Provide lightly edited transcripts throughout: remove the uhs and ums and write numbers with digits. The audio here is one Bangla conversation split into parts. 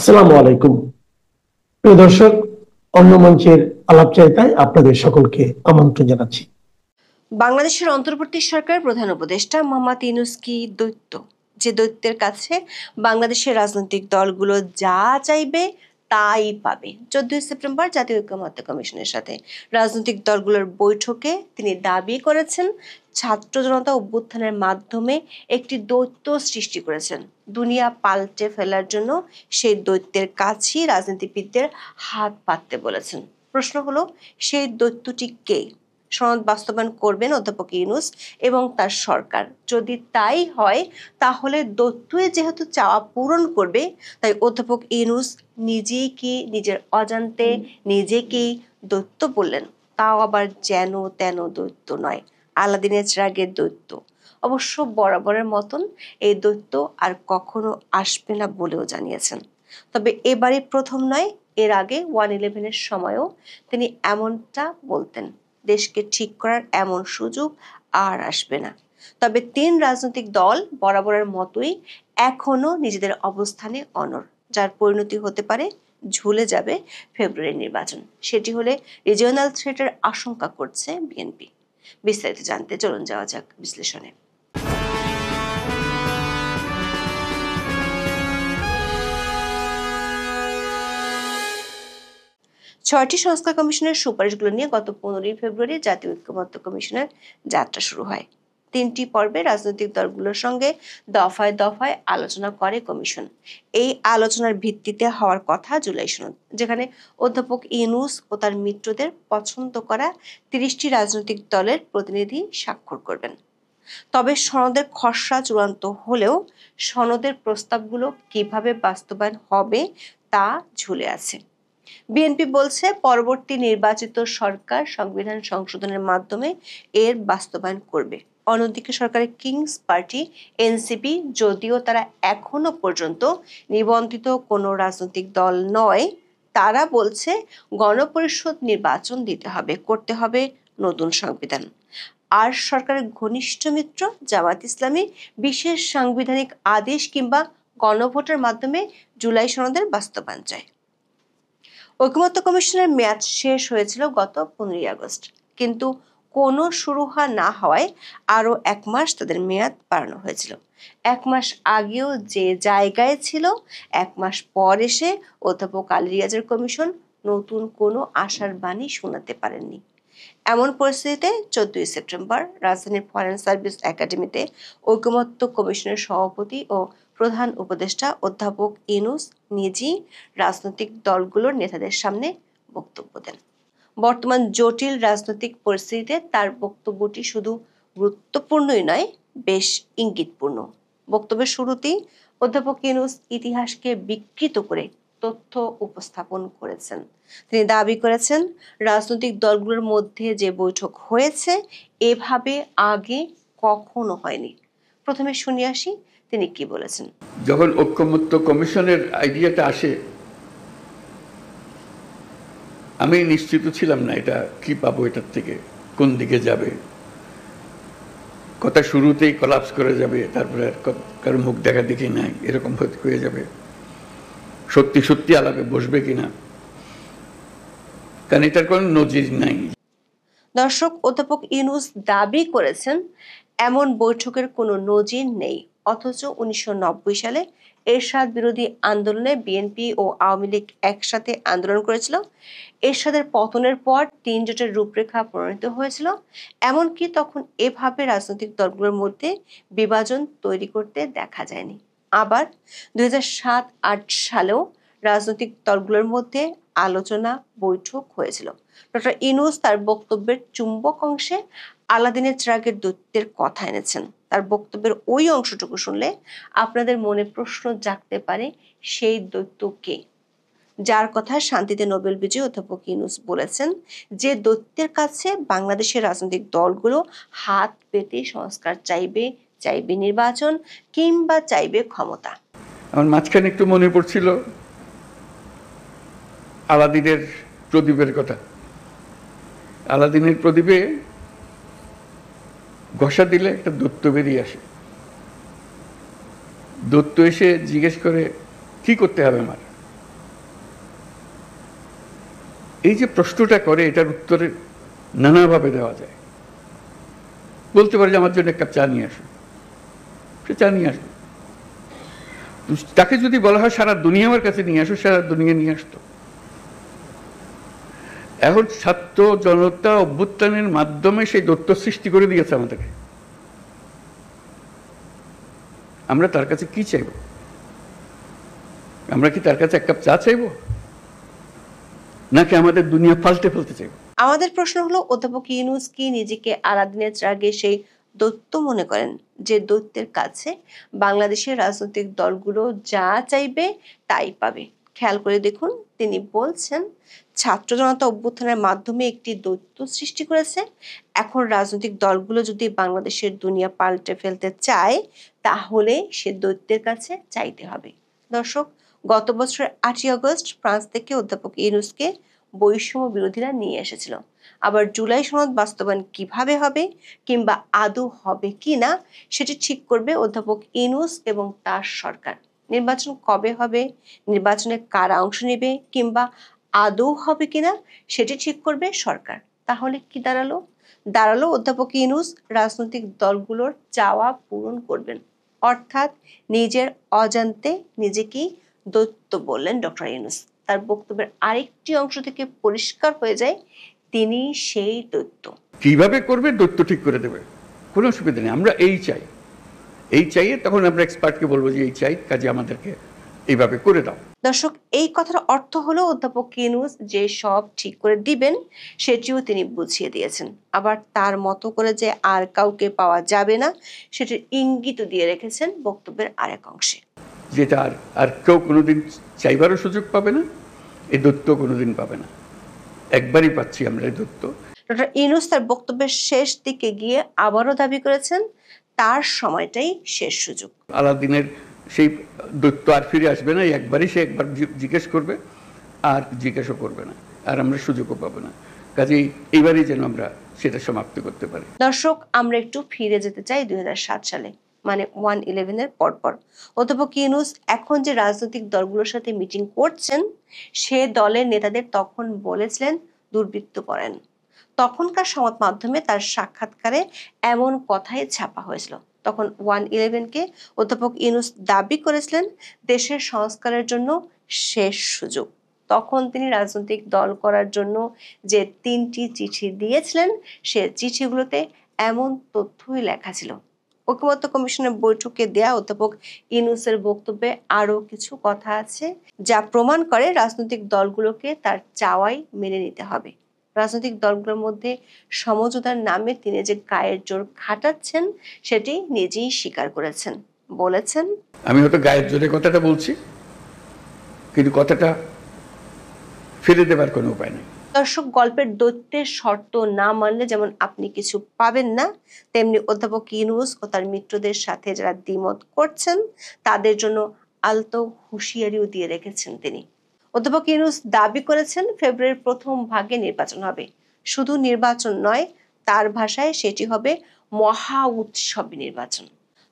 আসসালামু আলাইকুম প্রিয় দর্শক, অন্য মঞ্চের আলাপচারিতায় আপনাদের সকলকে আমন্ত্রণ জানাচ্ছি। বাংলাদেশের অন্তর্বর্তী সরকার প্রধান উপদেষ্টা মোহাম্মদ ইউনূস কি দৈত্য, যে দৈত্যের কাছে বাংলাদেশের রাজনৈতিক দলগুলো যা চাইবে তাই পাবে। 14 সেপ্টেম্বর জাতীয় ঐক্যমত্য কমিশনের সাথে রাজনৈতিক দলগুলোর বৈঠকে তিনি দাবি করেছেন ছাত্র জনতা অভ্যুত্থানের মাধ্যমে একটি দৈত্য সৃষ্টি করেছেন। দুনিয়া পাল্টে ফেলার জন্য সেই দৈত্যের কাছেই রাজনীতিবিদদের হাত পাততে বলেছেন। প্রশ্ন হলো, সেই দৈত্যটি কে? সনদ বাস্তবায়ন করবেন অধ্যাপক ইউনূস এবং তার সরকার। যদি তাই হয় তাহলে দৈত্যই যেহেতু চাওয়া পূরণ করবে, তাই অধ্যাপক ইউনূস নিজেই কি নিজের অজান্তে নিজেকেই দৈত্য বললেন? তাও আবার যেন তেন দৈত্য নয়, আলাদিনের চিরাগের দৈত্য। অবশ্য বরাবরের মতন এই দৈত্য আর কখনো আসবে না বলেও জানিয়েছেন। তবে এবারই প্রথম নয়, এর আগে 111-এর সময়ও তিনি এমনটা বলতেন। দেশকে ঠিক করার এমন সুযোগ আর আসবে না। তবে 3 রাজনৈতিক দল বরাবরের মতোই এখনো নিজেদের অবস্থানে অনড়, যার পরিণতি হতে পারে ঝুলে যাবে ফেব্রুয়ারি নির্বাচন। সেটি হলে রিজিওনাল থ্রেটের আশঙ্কা করছে বিএনপি। বিস্তারিত জানতে চলুন যাওয়া যাক বিশ্লেষণে। 6টি সংস্কার কমিশনের সুপারিশগুলো নিয়ে গত 15 ফেব্রুয়ারি জাতীয় ঐক্যমত্য কমিশনের যাত্রা শুরু হয়। 3টি পর্বে রাজনৈতিক দলগুলোর সঙ্গে দফায় দফায় আলোচনা করে কমিশন। এই আলোচনার ভিত্তিতে হওয়ার কথা জুলাই সনদ, যেখানে অধ্যাপক ইউনূস ও তার মিত্রদের পছন্দ করা 30টি রাজনৈতিক দলের প্রতিনিধি স্বাক্ষর করবেন। তবে সনদের খসড়া চূড়ান্ত হলেও সনদের প্রস্তাবগুলো কিভাবে বাস্তবায়ন হবে তা ঝুলে আছে। বিএনপি বলছে পরবর্তী নির্বাচিত সরকার সংবিধান সংশোধনের মাধ্যমে এর বাস্তবায়ন করবে। অন্যদিকে সরকারের কিংস পার্টি এনসিপি, যদিও তারা এখনো পর্যন্ত নিবন্ধিত কোনো রাজনৈতিক দল নয়, তারা বলছে গণপরিষদ নির্বাচন দিতে হবে, করতে হবে নতুন সংবিধান। আর সরকারের ঘনিষ্ঠ মিত্র জামায়াত ইসলামী বিশেষ সাংবিধানিক আদেশ কিংবা গণভোটের মাধ্যমে জুলাই সনদের বাস্তবায়ন চায়। ঐকমত্য কমিশনের মেয়াদ শেষ হয়েছিল গত 15 আগস্ট, কিন্তু কোনো সুরাহা না হওয়ায় আরো 1 মাস তাদের মেয়াদ বাড়ানো হয়েছিল। 1 মাস আগেও যে জায়গায় ছিল, 1 মাস পর এসে অধ্যাপক আলী রিয়াজের কমিশন নতুন কোনো আশার বাণী শোনাতে পারেননি। এমন পরিস্থিতিতে 14 সেপ্টেম্বর রাজধানীর ফরেন সার্ভিস একাডেমিতে ঐকমত্য কমিশনের সভাপতি ও প্রধান উপদেষ্টা অধ্যাপক ইউনূস নিজেই রাজনৈতিক দলগুলোর নেতাদের সামনে বক্তব্য দেন। বর্তমান জটিল রাজনৈতিক পরিস্থিতিতে তার বক্তব্যটি শুধু গুরুত্বপূর্ণই নয়, বেশ ইঙ্গিতপূর্ণ। বক্তব্যের শুরুতেই অধ্যাপক ইউনূস ইতিহাসকে বিকৃত করে তথ্য উপস্থাপন করেছেন। তিনি দাবি করেছেন রাজনৈতিক দলগুলোর মধ্যে যে বৈঠক হয়েছে এভাবে আগে কখনো হয়নি। প্রথমে শুনে আসি তিনি কি বলেছেন। যখন ঐকমত্য কমিশনের আইডিয়াটা আসে, আমি নিশ্চিত ছিলাম না এটা কি পাবো, এটার থেকে কোন দিকে যাবে। কথা শুরুতেই কলাপস করে যাবে, তারপরে কারো মুখ দেখা দেখি নাই এরকম হয়ে যাবে, সত্যি সত্যি আলাপে বসবে কিনা, কারণ এটার কোনো নজির নাই। দর্শক, অধ্যাপক ইউনূস দাবি করেছেন এমন বৈঠকের কোনো নজির নেই, অথচ 1990 সালে এরশাদ বিরোধী আন্দোলনে বিএনপি ও আওয়ামী লীগ একসাথে আন্দোলন করেছিল। এরশাদের পতনের পর 3 জোটের রূপরেখা প্রণীত হয়েছিল। এমনকি তখন এভাবে রাজনৈতিক দলগুলোর মধ্যে বিভাজন তৈরি করতে দেখা যায়নি। আবার 2007-8 সালেও রাজনৈতিক দলগুলোর মধ্যে আলোচনা বৈঠক হয়েছিল। ডক্টর ইউনূস তার বক্তব্যের চুম্বক অংশে আলাদিনের চিরাগের দৈত্যের কথা এনেছেন। তার বক্তব্যের ওই অংশটুকু শুনলে আপনাদের মনে প্রশ্ন জাগতে পারে, সেই দৈত্য কে? যার কথা শান্তিতে নোবেল বিজয়ী অধ্যাপক ইউনূস বলেছেন যে দৈত্যের কাছে বাংলাদেশের রাজনৈতিক দলগুলো হাত পেতে সংস্কার চাইবে, চাইবে নির্বাচন কিংবা চাইবে ক্ষমতা। আমার মাঝখানে একটু মনে পড়ছিল আলাদিনের প্রদীপের কথা। আলাদিনের প্রদীপে ঘষা দিলে একটা দৈত্য বেরিয়ে আসে। দৈত্য এসে জিজ্ঞেস করে কি করতে হবে আমার, এই যে প্রশ্নটা করে এটার উত্তরে নানাভাবে দেওয়া যায়। বলতে পারে যে আমার জন্য এক কাপ চা নিয়ে আসো, সে চা নিয়ে আসবে। তাকে যদি বলা হয় সারা দুনিয়া আমার কাছে নিয়ে আসো, সারা দুনিয়া নিয়ে আসতো। এখন ছাত্র জনতা অভ্যুত্থানের মাধ্যমে সেই দৈত্য সৃষ্টি করে দিয়েছে আমাদেরকে। আমরা তার কাছে কি চাইব? আমরা কি তার কাছে এক কাপ চা চাইব, নাকি আমাদের দুনিয়া পাল্টে ফেলতে চাইব? আমাদের প্রশ্ন হলো, অধ্যাপক ইউনূস কি নিজেকে আলাদিনের চিরাগে সেই দৈত্য মনে করেন, যে দৈত্যের কাছে বাংলাদেশের রাজনৈতিক দলগুলো যা চাইবে তাই পাবে? খেয়াল করে দেখুন, তিনি বলছেন ছাত্র জনতা অভ্যুত্থানের মাধ্যমে একটি দৈত্য সৃষ্টি করেছে। এখন রাজনৈতিক দলগুলো যদি বাংলাদেশের দুনিয়া পাল্টে ফেলতে চায়, তাহলে সে দৈত্যের কাছে চাইতে হবে। দর্শক, গত বছরের 8ই আগস্ট ফ্রান্স থেকে অধ্যাপক ইউনূসকে বৈষম্য বিরোধীরা নিয়ে এসেছিল। আবার জুলাই সনদ বাস্তবায়ন কিভাবে হবে কিংবা আদৌ হবে কিনা সেটি ঠিক করবে অধ্যাপক ইউনূস এবং তার সরকার। নির্বাচন কবে হবে, নির্বাচনে কারা অংশ নেবে কিংবা আদৌ হবে কিনা সেটি ঠিক করবে সরকার। তাহলে কি দাঁড়ালো অধ্যাপক ইউনূস রাজনৈতিক দলগুলোর চাওয়া পূরণ করবেন, অর্থাৎ নিজের অজান্তে নিজেকেই দৈত্য বললেন ডক্টর ইউনূস। তার বক্তব্যের আরেকটি অংশ থেকে পরিষ্কার হয়ে যায় তিনি সেই দৈত্য। কিভাবে করবে দৈত্য ঠিক করে দেবে, কোনো অসুবিধা নেই। আমরা এই চাই, এই চাইয়ে তখন আমরা এক্সপার্টকে বলবো যে এই চাই, কাজে আমাদেরকে এইভাবে করে দাও। দর্শক, এই কথার অর্থ হলো অধ্যাপক ইউনূস যে সব ঠিক করে দিবেন সেটিও তিনি বুঝিয়ে দিয়েছেন। আবার তার মতো করে যে আর কাউকে পাওয়া যাবে না সেটির ইঙ্গিতও দিয়ে রেখেছেন বক্তব্যের আরেক অংশে। যেটা আর কেউ কোনোদিন চাইবারও সুযোগ পাবে না, এই দৈত্য কোনোদিন পাবে না। একবারই পাচ্ছি আমরা এই দৈত্য। ডক্টর ইউনূস তার বক্তব্যের শেষ দিকে গিয়ে আবারও দাবি করেছেন তার সময়টাই শেষ সুযোগ। আলাদিনের সেই দৈত্য আর ফিরে আসবে না, একবারই সে একবার জিজ্ঞেস করবে আর জিজ্ঞাসা করবে না, আর আমরা সুযোগও পাবো না। কাজেই এইবারই যেন আমরা সেটা সমাপ্ত করতে পারি। দর্শক, আমরা একটু ফিরে যেতে চাই 2007 সালে, মানে 1/11 এর পরপর। অধ্যাপক ইউনূস এখন যে রাজনৈতিক দলগুলোর সাথে মিটিং করছেন, সে দলের নেতাদের তখন বলেছিলেন দুর্বৃত্ত পরায়ণ। তখনকার সংবাদ মাধ্যমে তার সাক্ষাৎকারে এমন কথাই ছাপা হয়েছিল। তখন 1/11-কে অধ্যাপক ইউনূস দাবি করেছিলেন দেশের সংস্কারের জন্য শেষ সুযোগ। তখন তিনি রাজনৈতিক দল করার জন্য যে 3টি চিঠি দিয়েছিলেন, সে চিঠিগুলোতে এমন তথ্যই লেখা ছিল। ঐকমত্য কমিশনের বৈঠকে দেয়া অধ্যাপক ইউনূসের বক্তব্যে আরো কিছু কথা আছে যা প্রমাণ করে রাজনৈতিক দলগুলোকে তার চাওয়াই মেনে নিতে হবে। রাজনৈতিক দলগুলোর মধ্যে সমঝোতার নামে তিনি যে গায়ের জোর খাটাচ্ছেন সেটি নিজেই স্বীকার করেছেন। বলেছেন, আমি হয়তো গায়ের জোরে কথাটা বলছি, কিন্তু কথাটা ফিরে দেবার কোনো উপায় নেই। দর্শক, গল্পের দৈত্যের শর্ত না মানলে যেমন আপনি কিছু পাবেন না, তেমনি অধ্যাপক ইউনূস ও তার মিত্রদের সাথে যারা দ্বিমত করছেন তাদের জন্য আলতো হুঁশিয়ারিও দিয়ে রেখেছেন তিনি। অধ্যাপক ইউনূস দাবি করেছেন ফেব্রুয়ারির প্রথম ভাগে নির্বাচন হবে। শুধু নির্বাচন নয়, তার ভাষায় সেটি হবে মহা উৎসবী নির্বাচন।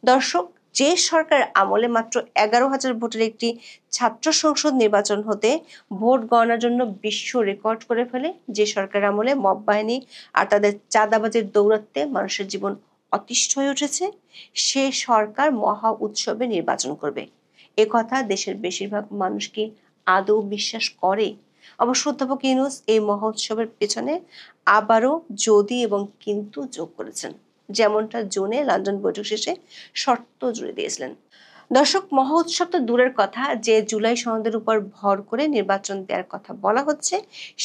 দর্শক, যে সরকার আমলে মাত্র 11,000 ভোটের একটি ছাত্র সংসদ নির্বাচন হতে ভোট গণনার জন্য বিশ্ব রেকর্ড করে ফেলে, যে সরকার আমলে মব বাহিনী আর তাদের চাঁদাবাজির দৌরাত্ম্যে মানুষের জীবন অতিষ্ঠ হয়ে উঠেছে, সে সরকার মহা উৎসবে নির্বাচন করবে, এ কথা দেশের বেশিরভাগ মানুষ কি আদৌ বিশ্বাস করে? অবশ্য অধ্যাপক ইউনূস এই মহা উৎসবের পেছনে আবারও যদি এবং কিন্তু যোগ করেছেন, যেমনটা জুনে লন্ডন বৈঠক শেষে শর্ত জুড়ে দিয়েছিলেন। দর্শক, মহা উৎসব তো দূরের কথা, যে জুলাই সনদের উপর ভর করে নির্বাচন দেওয়ার কথা বলা হচ্ছে,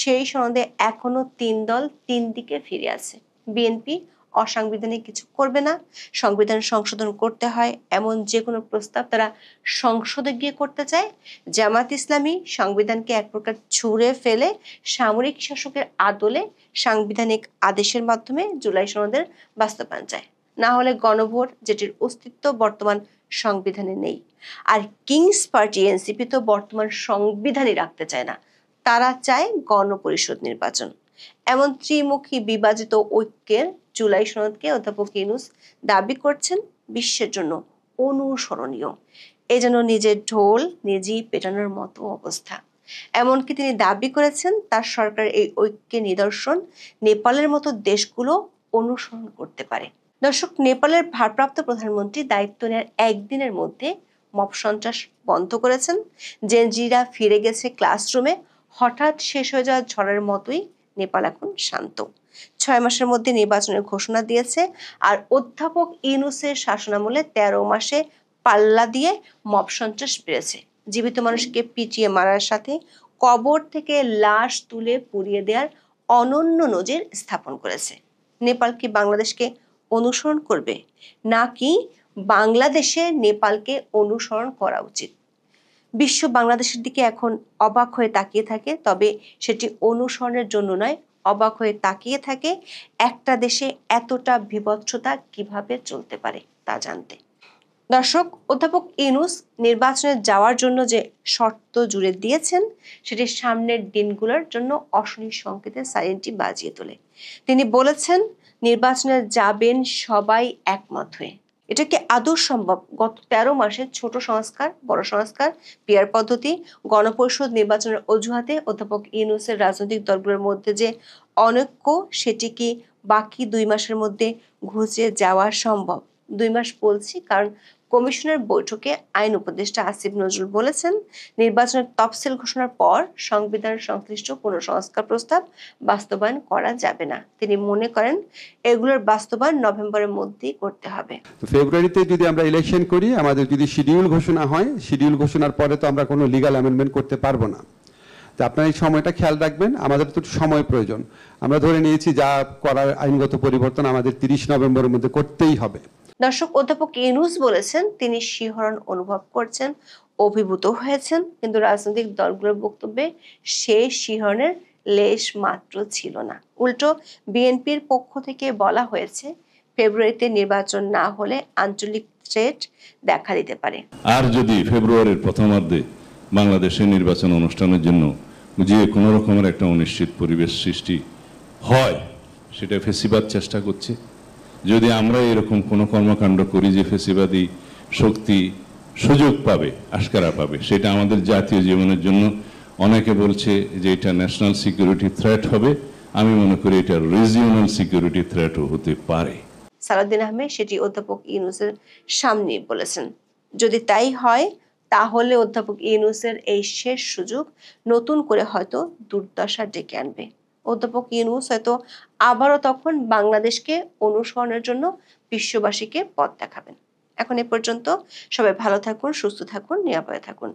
সেই সনদে এখনো 3 দল 3 দিকে ফিরে আছে। বিএনপি অসাংবিধানিক কিছু করবে না, সংবিধান সংশোধন করতে হয় এমন যে কোনো প্রস্তাব তারা সংসদে গিয়ে করতে চায়। জামাত ইসলামী সংবিধানকে এক প্রকার ছুঁড়ে ফেলে সামরিক শাসকের আদলে সাংবিধানিক আদেশের মাধ্যমে জুলাই সনদের বাস্তবায়ন চায়, না হলে গণভোট, যেটির অস্তিত্ব বর্তমান সংবিধানে নেই। আর কিংস পার্টি এনসিপি তো বর্তমান সংবিধানই রাখতে চায় না, তারা চায় গণপরিষদ নির্বাচন। এমন ত্রিমুখী বিভাজিত ঐক্যের জুলাই সনদকে অধ্যাপক ইউনূস দাবি করছেন বিশ্বের জন্য অনুসরণীয়। এ যেন নিজের ঢোল নিজেই পেটানোর মতো অবস্থা। এমনকি তিনি দাবি করেছেন তার সরকার এই ঐক্যের নিদর্শন নেপালের মতো দেশগুলো অনুসরণ করতে পারে। দর্শক, নেপালের ভারপ্রাপ্ত প্রধানমন্ত্রী দায়িত্ব নেওয়ার একদিনের মধ্যে মব সন্ত্রাস বন্ধ করেছেন। জেনজিরা ফিরে গেছে ক্লাসরুমে। হঠাৎ শেষ হয়ে যাওয়া ঝড়ের মতোই নেপাল এখন শান্ত। 6 মাসের মধ্যে নির্বাচনের ঘোষণা দিয়েছে। আর অধ্যাপক ইউনূসের শাসনামলে 13 মাসে পাল্লা দিয়ে মব সন্ত্রাস বেড়েছে। জীবিত মানুষকে পিটিয়ে মারার সাথে কবর থেকে লাশ তুলে পুড়িয়ে দেওয়ার অনন্য নজির স্থাপন করেছে। নেপাল কি বাংলাদেশকে অনুসরণ করবে, নাকি বাংলাদেশে নেপালকে অনুসরণ করা উচিত? বিশ্ব বাংলাদেশের দিকে এখন অবাক হয়ে তাকিয়ে থাকে, তবে সেটি অনুসরণের জন্য নয়, অবাক হয়ে তাকিয়ে থাকে একটা দেশে এতটা বিভৎসতা কিভাবে চলতে পারে তা জানতে। দর্শক, অধ্যাপক ইউনূস নির্বাচনে যাওয়ার জন্য যে শর্ত জুড়ে দিয়েছেন সেটি সামনের দিনগুলোর জন্য অশনি সংকেতের সাইরেনটি বাজিয়ে তোলে। তিনি বলেছেন নির্বাচনে যাবেন সবাই একমত হয়ে। এটা কি আদৌ সম্ভব? গত 13 মাসে ছোট সংস্কার, বড় সংস্কার, পিয়ার পদ্ধতি, গণপরিষদ নির্বাচনের অজুহাতে অধ্যাপক ইউনূসের রাজনৈতিক দলগুলোর মধ্যে যে অনৈক্য, সেটি কি বাকি 2 মাসের মধ্যে ঘুচে যাওয়া সম্ভব? 2 মাস বলছি কারণ কমিশনের বৈঠকে আইন উপদেষ্টা আসিফ নজরুল বলেছেন নির্বাচনের তফসিল ঘোষণার পর সংবিধান সংশ্লিষ্ট কোনো সংস্কার প্রস্তাব বাস্তবায়ন করা যাবে না। তিনি মনে করেন এগুলোর বাস্তবায়ন নভেম্বরের মধ্যেই করতে হবে। তো ফেব্রুয়ারিতে যদি আমরা ইলেকশন করি, আমাদের যদি শিডিউল ঘোষণা হয়, শিডিউল ঘোষণার পরে তো আমরা কোনো লিগ্যাল অ্যামেন্ডমেন্ট করতে পারবো না। তো আপনারা এই সময়টা খেয়াল রাখবেন, আমাদের তো সময় প্রয়োজন। আমরা ধরে নিয়েছি যা করার আইনগত পরিবর্তন আমাদের 30 নভেম্বরের মধ্যে করতেই হবে। দর্শক, অধ্যাপক ইউনূস বলেছেন তিনি শিহরণ অনুভব করছেন, অভিভূত হয়েছেন, কিন্তু রাজনৈতিক দলগুলোর বক্তব্যে সেই শিহরণের লেশ মাত্র ছিল না। উল্টো বিএনপির পক্ষ থেকে বলা হয়েছে ফেব্রুয়ারিতে নির্বাচন না হলে আঞ্চলিক থ্রেট দেখা দিতে পারে। আর যদি ফেব্রুয়ারির প্রথমার্ধে বাংলাদেশের নির্বাচন অনুষ্ঠানের জন্য যে কোনো রকমের একটা অনিশ্চিত পরিবেশ সৃষ্টি হয়, সেটা ফেসিবাদ চেষ্টা করছে। যদি আমরা এরকম কোনো কর্মকাণ্ড করি যে ফেসিবাদী শক্তি সুযোগ পাবে, আশকারা পাবে, সেটা আমাদের জাতীয় জীবনের জন্য অনেকে বলছে যে এটা ন্যাশনাল সিকিউরিটি থ্রেট হবে। আমি মনে করি এটা রিজিওনাল সিকিউরিটি থ্রেটও হতে পারে। সালাউদ্দিন আহমেদ সেটি অধ্যাপক ইউনূসের সামনে বলেছেন। যদি তাই হয় তাহলে অধ্যাপক ইউনূসের এই শেষ সুযোগ নতুন করে হয়তো দুর্দশা ডেকে আনবে। অধ্যাপক ইউনূস হয়তো আবারও তখন বাংলাদেশকে অনুসরণের জন্য বিশ্ববাসীকে পথ দেখাবেন। এখন এ পর্যন্ত। সবাই ভালো থাকুন, সুস্থ থাকুন, নিরাপদে থাকুন।